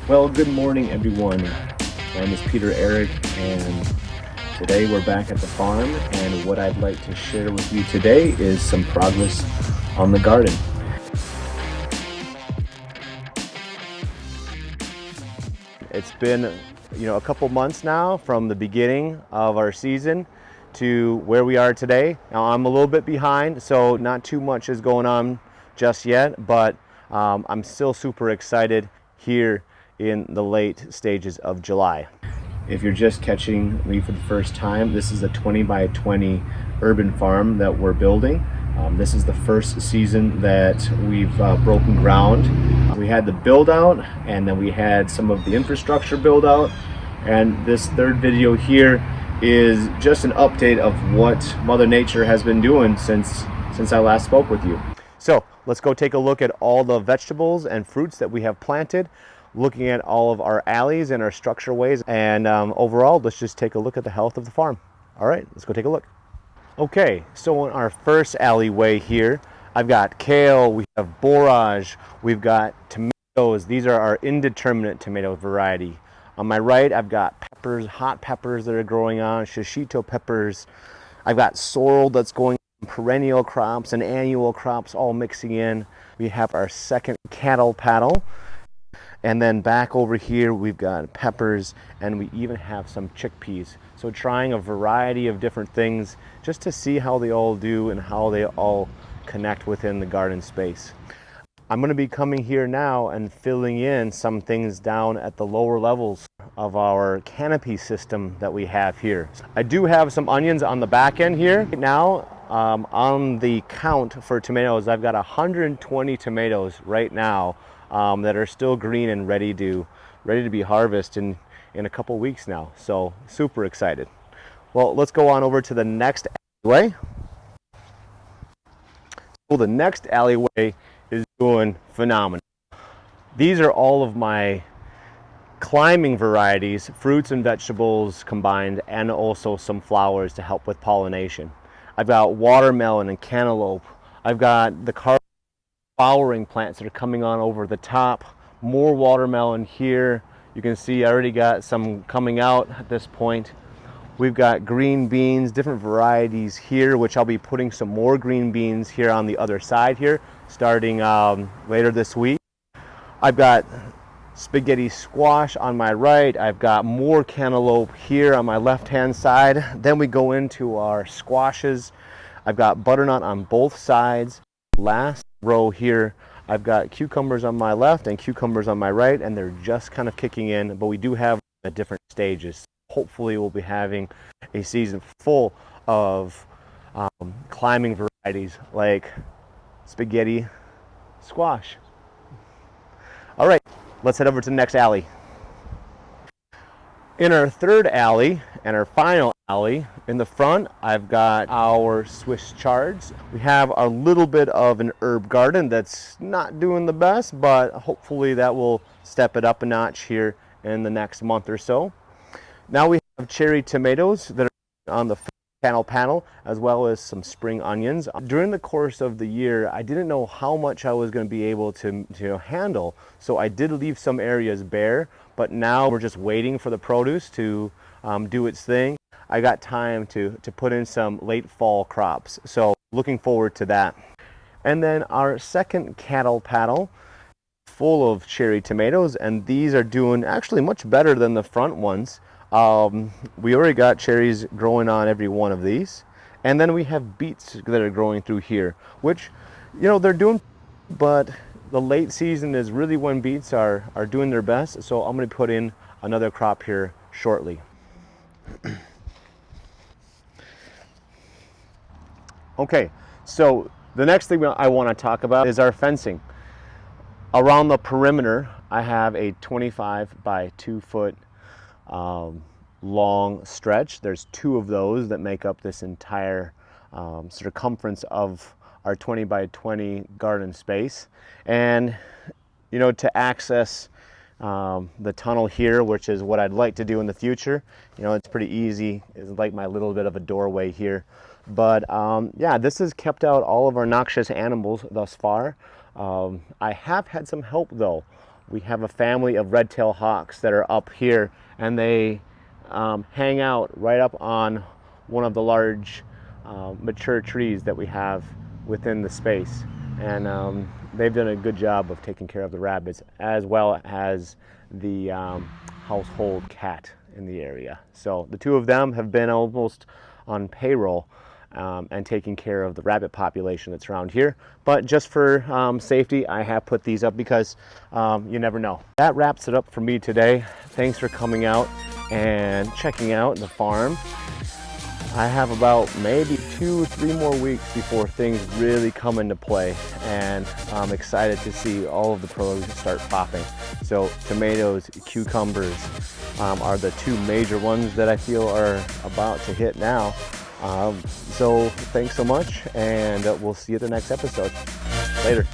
Well, good morning, everyone. My name is Peter Eric, and today we're back at the farm. And what I'd like to share with you today is some progress on the garden. It's been, a couple months now from the beginning of our season to where we are today. Now, I'm a little bit behind, so not too much is going on just yet, but I'm still super excited here in the late stages of July. If you're just catching me for the first time, this is a 20 by 20 urban farm that we're building. This is the first season that we've broken ground. We had the build out, and then we had some of the infrastructure build out. And this third video here is just an update of what Mother Nature has been doing since I last spoke with you. So let's go take a look at all the vegetables and fruits that we have planted, looking at all of our alleys and our structure ways, and overall, let's just take a look at the health of the farm. All right, let's go take a look. Okay, so in our first alleyway here, I've got kale, we have borage, we've got tomatoes. These are our indeterminate tomato variety. On my right, I've got peppers, hot peppers that are growing on, shishito peppers. I've got sorrel that's going on, perennial crops and annual crops all mixing in. We have our second cattle paddle. And then back over here, we've got peppers, and we even have some chickpeas. So trying a variety of different things just to see how they all do and how they all connect within the garden space. I'm going to be coming here now and filling in some things down at the lower levels of our canopy system that we have here. I do have some onions on the back end here. Now, on the count for tomatoes, I've got 120 tomatoes right now that are still green and ready to be harvested in a couple weeks now. So super excited. Well, let's go on over to the next alleyway. Well, the next alleyway is doing phenomenal. These are all of my climbing varieties, fruits and vegetables combined, and also some flowers to help with pollination. I've got watermelon and cantaloupe. I've got the flowering plants that are coming on over the top. More watermelon here. You can see I already got some coming out at this point. We've got green beans, different varieties here, which I'll be putting some more green beans here on the other side here, starting later this week. I've got spaghetti squash on my right. I've got more cantaloupe here on my left-hand side. Then we go into our squashes. I've got butternut on both sides. Last row here, I've got cucumbers on my left and cucumbers on my right, and they're just kind of kicking in, but we do have at different stages. Hopefully we'll be having a season full of climbing varieties like spaghetti squash. All right, let's head over to the next alley. In our third alley and our final alley, in the front, I've got our Swiss chards. We have a little bit of an herb garden that's not doing the best, but hopefully that will step it up a notch here in the next month or so. Now we have cherry tomatoes that are on the panel, as well as some spring onions. During the course of the year, I didn't know how much I was going to be able to handle, so I did leave some areas bare, but now we're just waiting for the produce to do its thing. I got time to put in some late fall crops, so looking forward to that. And then our second cattle paddle, full of cherry tomatoes, and these are doing actually much better than the front ones. We already got cherries growing on every one of these. And then we have beets that are growing through here, which, they're doing, but the late season is really when beets are doing their best. So I'm going to put in another crop here shortly. Okay, so the next thing I want to talk about is our fencing. Around the perimeter, I have a 25 by 2 foot long stretch. There's 2 of those that make up this entire circumference of our 20 by 20 garden space. And to access the tunnel here, which is what I'd like to do in the future, it's pretty easy. It's like my little bit of a doorway here. But yeah, this has kept out all of our noxious animals thus far. I have had some help though. we have a family of red-tailed hawks that are up here, and they hang out right up on one of the large mature trees that we have within the space. And they've done a good job of taking care of the rabbits, as well as the household cat in the area. So the two of them have been almost on payroll and taking care of the rabbit population that's around here. But just for safety, I have put these up because you never know. That wraps it up for me today. Thanks for coming out and checking out the farm. I have about maybe 2 or 3 more weeks before things really come into play, and I'm excited to see all of the produce start popping. So tomatoes, cucumbers are the 2 major ones that I feel are about to hit now. So thanks so much, and we'll see you at the next episode. Later.